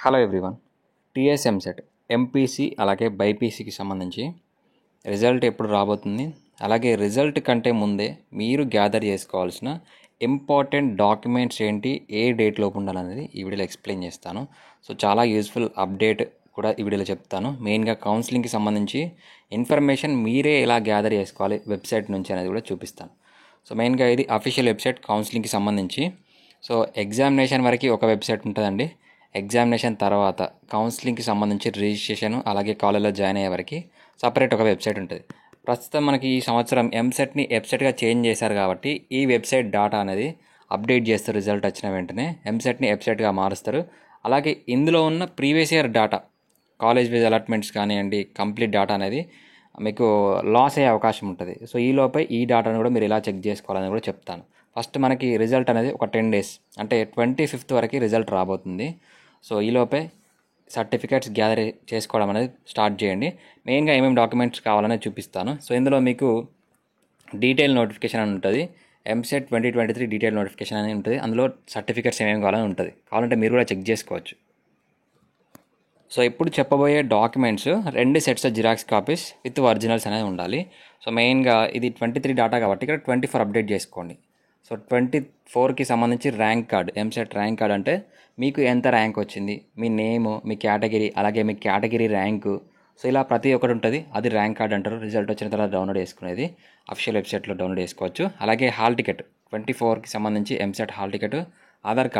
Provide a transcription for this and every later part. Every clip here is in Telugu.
Hello everyone. TS EAMCET MPC అలాగే బైపీసీకి సంబంధించి రిజల్ట్ ఎప్పుడు రాబోతుంది, అలాగే రిజల్ట్ కంటే ముందే మీరు గ్యాదర్ చేసుకోవాల్సిన ఇంపార్టెంట్ డాక్యుమెంట్స్ ఏంటి, ఏ డేట్ లోపు ఉండాలనేది ఈ వీడియోలో ఎక్స్ప్లెయిన్ చేస్తాను. సో చాలా యూస్ఫుల్ అప్డేట్ కూడా ఈ వీడియోలో చెప్తాను. మెయిన్గా కౌన్సిలింగ్కి సంబంధించి ఇన్ఫర్మేషన్ మీరే ఎలా గ్యాదర్ చేసుకోవాలి వెబ్సైట్ నుంచి అనేది కూడా చూపిస్తాను. సో మెయిన్గా ఇది అఫీషియల్ వెబ్సైట్ కౌన్సిలింగ్కి సంబంధించి. సో ఎగ్జామినేషన్ వరకు ఒక వెబ్సైట్ ఉంటుందండి. ఎగ్జామినేషన్ తర్వాత కౌన్సిలింగ్కి సంబంధించి రిజిస్ట్రేషన్ అలాగే కాలేజ్లో జాయిన్ అయ్యే వరకు సపరేట్ ఒక వెబ్సైట్ ఉంటుంది. ప్రస్తుతం మనకి ఈ సంవత్సరం ఎంసెట్ని వెబ్సైట్గా చేంజ్ చేశారు కాబట్టి ఈ వెబ్సైట్ డేటా అనేది అప్డేట్ చేస్తారు. రిజల్ట్ వచ్చిన వెంటనే ఎంసెట్ని వెబ్సైట్గా మారుస్తారు. అలాగే ఇందులో ఉన్న previous year data, college wise allotments కానివ్వండి, కంప్లీట్ డేటా అనేది మీకు లాస్ అయ్యే అవకాశం ఉంటుంది. సో ఈ లోపే ఈ డేటాను కూడా మీరు ఎలా చెక్ చేసుకోవాలని కూడా చెప్తాను. ఫస్ట్ మనకి రిజల్ట్ అనేది ఒక 10 days అంటే 25th వరకు రిజల్ట్ రాబోతుంది. సో ఈలోపే సర్టిఫికేట్స్ గ్యాదర్ చేసుకోవడం అనేది స్టార్ట్ చేయండి. మెయిన్గా ఏమేమి డాక్యుమెంట్స్ కావాలనేది చూపిస్తాను. సో ఇందులో మీకు డీటెయిల్ నోటిఫికేషన్ అని ఉంటుంది. ఎంసెట్ 2023 డీటెయిల్ నోటిఫికేషన్ అని ఉంటుంది. అందులో సర్టిఫికేట్స్ ఏమేమి కావాలని ఉంటుంది. కావాలంటే మీరు కూడా చెక్ చేసుకోవచ్చు. సో ఇప్పుడు చెప్పబోయే documents 2 sets xerox copies with originals అనేది ఉండాలి. సో మెయిన్గా ఇది 23 డేటా కాబట్టి ఇక్కడ 24 అప్డేట్ చేసుకోండి. సో 24కి సంబంధించి rank card, EAMCET rank card అంటే మీకు ఎంత ర్యాంక్ వచ్చింది, మీ నేము, మీ కేటగిరీ, అలాగే మీ కేటగిరీ ర్యాంకు. సో ఇలా ప్రతి ఒక్కటి ఉంటుంది. అది ర్యాంక్ కార్డ్ అంటారు. రిజల్ట్ వచ్చిన తర్వాత డౌన్లోడ్ చేసుకునేది అఫీషియల్ వెబ్సైట్లో డౌన్లోడ్ చేసుకోవచ్చు. అలాగే హాల్ టికెట్ 24కి సంబంధించి EAMCET hall ticket, Aadhaar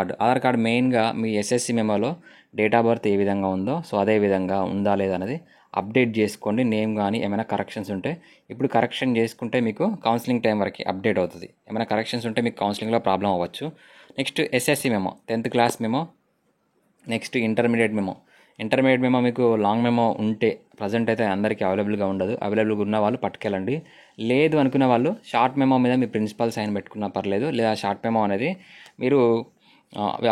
card మెయిన్గా మీ ఎస్ఎస్సి మెమోలో డేట్ ఆఫ్ బర్త్ ఏ విధంగా ఉందో సో అదే విధంగా ఉందా లేదా అనేది అప్డేట్ చేసుకోండి. నేమ్ కానీ ఏమైనా కరెక్షన్స్ ఉంటే ఇప్పుడు కరెక్షన్ చేసుకుంటే మీకు కౌన్సిలింగ్ టైం వరకు అప్డేట్ అవుతుంది. ఏమైనా కరెక్షన్స్ ఉంటే మీకు కౌన్సిలింగ్లో ప్రాబ్లం అవ్వచ్చు. Next SSC memo, 10th class memo. Next intermediate memo మీకు లాంగ్ మెమో ఉంటే ప్రజెంట్ అయితే అందరికీ అవైలబుల్గా ఉండదు. అవైలబుల్గా ఉన్న వాళ్ళు పట్టుకెళ్ళండి. లేదు అనుకున్న వాళ్ళు షార్ట్ మెమో మీద మీ ప్రిన్సిపల్ సైన్ పెట్టుకున్నా పర్లేదు. లేదా షార్ట్ మెమో అనేది మీరు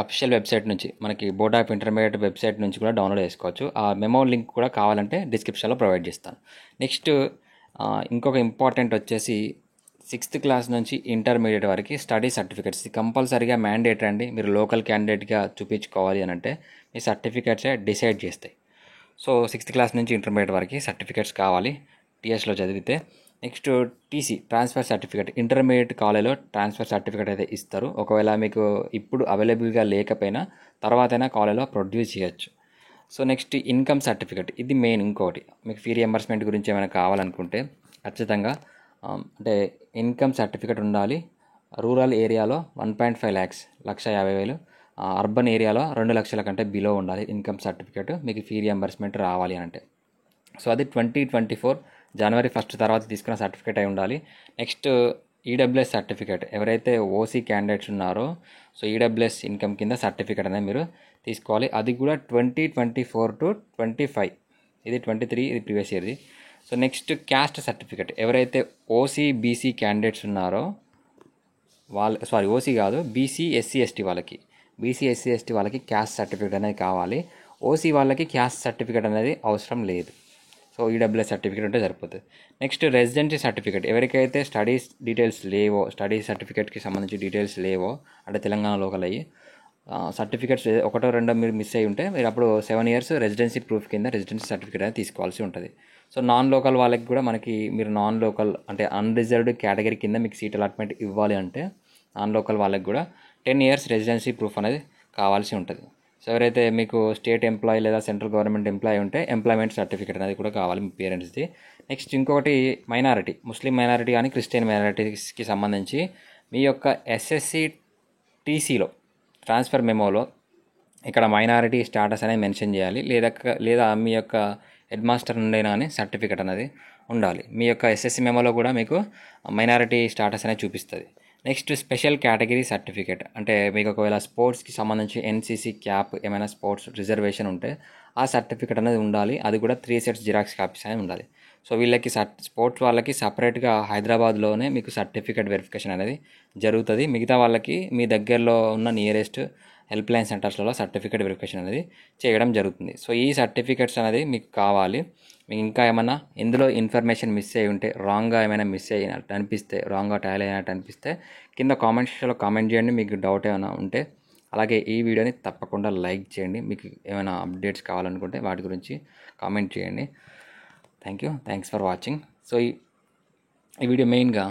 అఫీషియల్ వెబ్సైట్ నుంచి, మనకి బోర్డ్ ఆఫ్ ఇంటర్మీడియట్ వెబ్సైట్ నుంచి కూడా డౌన్లోడ్ చేసుకోవచ్చు. ఆ మెమో లింక్ కూడా కావాలంటే డిస్క్రిప్షన్లో ప్రొవైడ్ చేస్తాను. నెక్స్ట్ ఇంకొక ఇంపార్టెంట్ వచ్చేసి 6th క్లాస్ నుంచి ఇంటర్మీడియట్ వరకు స్టడీ సర్టిఫికేట్స్ కంపల్సరీగా మ్యాండేటరీ అండి. మీరు లోకల్ క్యాండిడేట్గా చూపించుకోవాలి అని అంటే మీ సర్టిఫికేట్సే డిసైడ్ చేస్తాయి. సో 6th క్లాస్ నుంచి ఇంటర్మీడియట్ వరకు సర్టిఫికేట్స్ కావాలి టీఎస్లో చదివితే. Next TC, transfer certificate. Intermediate కాలేజ్లో ట్రాన్స్ఫర్ సర్టిఫికేట్ అయితే ఇస్తారు. ఒకవేళ మీకు ఇప్పుడు అవైలబుల్గా లేకపోయినా తర్వాతైనా కాలేజ్లో ప్రొడ్యూస్ చేయొచ్చు. సో నెక్స్ట్ ఇన్కమ్ సర్టిఫికేట్, ఇది మెయిన్. ఇంకోటి మీకు ఫీ రియంబర్స్మెంట్ గురించి ఏమైనా కావాలనుకుంటే ఖచ్చితంగా అంటే ఇన్కమ్ సర్టిఫికేట్ ఉండాలి. రూరల్ ఏరియాలో 1.5 lakhs, 1,50,000. అర్బన్ ఏరియాలో 2 లక్షల కంటే బిలో ఉండాలి ఇన్కమ్ సర్టిఫికేట్ మీకు ఫీ రియంబర్స్మెంట్ రావాలి అని అంటే. సో అది 2024 January 1 తర్వాత తీసుకున్న సర్టిఫికేట్ అయి ఉండాలి. నెక్స్ట్ ఈడబ్ల్యూఎస్ సర్టిఫికేట్, ఎవరైతే ఓసీ క్యాండిడేట్స్ ఉన్నారో సో ఈడబ్ల్యూఎస్ ఇన్కమ్ కింద సర్టిఫికేట్ అనేది మీరు తీసుకోవాలి. అది కూడా 2024 to 25. ఇది 23, ఇది ప్రీవియస్ ఇయర్ది. సో నెక్స్ట్ క్యాస్ట్ సర్టిఫికేట్, ఎవరైతే ఓసీ బీసీ క్యాండిడేట్స్ ఉన్నారో ఓసీ కాదు, బీసీ ఎస్సీ ఎస్టీ వాళ్ళకి క్యాస్ట్ సర్టిఫికేట్ అనేది కావాలి. ఓసీ వాళ్ళకి క్యాస్ట్ సర్టిఫికేట్ అనేది అవసరం లేదు. సో ఈడబ్ల్యూఎస్ సర్టిఫికేట్ ఉంటే సరిపోతుంది. నెక్స్ట్ రెసిడెన్సీ సర్టిఫికేట్, ఎవరికైతే స్టడీస్ డీటెయిల్స్ లేవో, స్టడీ సర్టిఫికేట్కి సంబంధించి డీటెయిల్స్ లేవో, అంటే తెలంగాణ లోకల్ అయ్యి సర్టిఫికేట్స్ 1 or 2 మీరు మిస్ అయ్యి ఉంటే మీరు అప్పుడు 7 years రెసిడెన్సీ ప్రూఫ్ కింద రెసిడెన్సీ సర్టిఫికేట్ అనేది తీసుకోవాల్సి ఉంటుంది. సో నాన్ లోకల్ వాళ్ళకి కూడా మనకి మీరు నాన్ లోకల్ అంటే అన్రిజర్వ్డ్ కేటగిరీ కింద మీకు సీట్ అలాట్మెంట్ ఇవ్వాలి అంటే నాన్ లోకల్ వాళ్ళకి కూడా 10 years రెసిడెన్సీ ప్రూఫ్ అనేది కావాల్సి ఉంటుంది. సో ఎవరైతే మీకు స్టేట్ ఎంప్లాయీ లేదా సెంట్రల్ గవర్నమెంట్ ఎంప్లాయీ ఉంటే ఎంప్లాయ్మెంట్ సర్టిఫికేట్ అనేది కూడా కావాలి మీ పేరెంట్స్ది. నెక్స్ట్ ఇంకొకటి మైనారిటీ, ముస్లిం మైనారిటీ కానీ క్రిస్టియన్ మైనారిటీస్కి సంబంధించి మీ యొక్క ఎస్ఎస్సి టీసీలో ట్రాన్స్ఫర్ మెమోలో ఇక్కడ మైనారిటీ స్టాటస్ అనేది మెన్షన్ చేయాలి. లేదా మీ యొక్క హెడ్ మాస్టర్ నుండైనా కానీ సర్టిఫికేట్ అనేది ఉండాలి. మీ యొక్క ఎస్ఎస్సి మెమోలో కూడా మీకు మైనారిటీ స్టాటస్ అనేది చూపిస్తుంది. నెక్స్ట్ స్పెషల్ కేటగిరీ సర్టిఫికేట్, అంటే మీకు ఒకవేళ స్పోర్ట్స్కి సంబంధించి ఎన్సీసీ క్యాప్ ఏమైనా స్పోర్ట్స్ రిజర్వేషన్ ఉంటే ఆ సర్టిఫికేట్ అనేది ఉండాలి. అది కూడా 3 sets జిరాక్స్ కాపీస్ అనేది ఉండాలి. సో వీళ్ళకి స్పోర్ట్స్ వాళ్ళకి సపరేట్గా హైదరాబాద్లోనే మీకు సర్టిఫికేట్ వెరిఫికేషన్ అనేది జరుగుతుంది. మిగతా వాళ్ళకి మీ దగ్గరలో ఉన్న నియరెస్ట్ హెల్ప్ లైన్ సెంటర్స్లలో సర్టిఫికేట్ వెరిఫికేషన్ అనేది చేయడం జరుగుతుంది. సో ఈ సర్టిఫికేట్స్ అనేది మీకు కావాలి. మీకు ఇంకా ఏమైనా ఇందులో ఇన్ఫర్మేషన్ మిస్ అయ్యి ఉంటే, రాంగ్గా ఏమైనా మిస్ అయినట్టు అనిపిస్తే, రాంగ్గా టైల్ అయినట్టు అనిపిస్తే కింద కామెంట్ సెక్షన్లో కామెంట్ చేయండి. మీకు డౌట్ ఏమైనా ఉంటే అలాగే ఈ వీడియోని తప్పకుండా లైక్ చేయండి. మీకు ఏమైనా అప్డేట్స్ కావాలనుకుంటే వాటి గురించి కామెంట్ చేయండి. Thanks for watching. సో ఈ వీడియో మెయిన్గా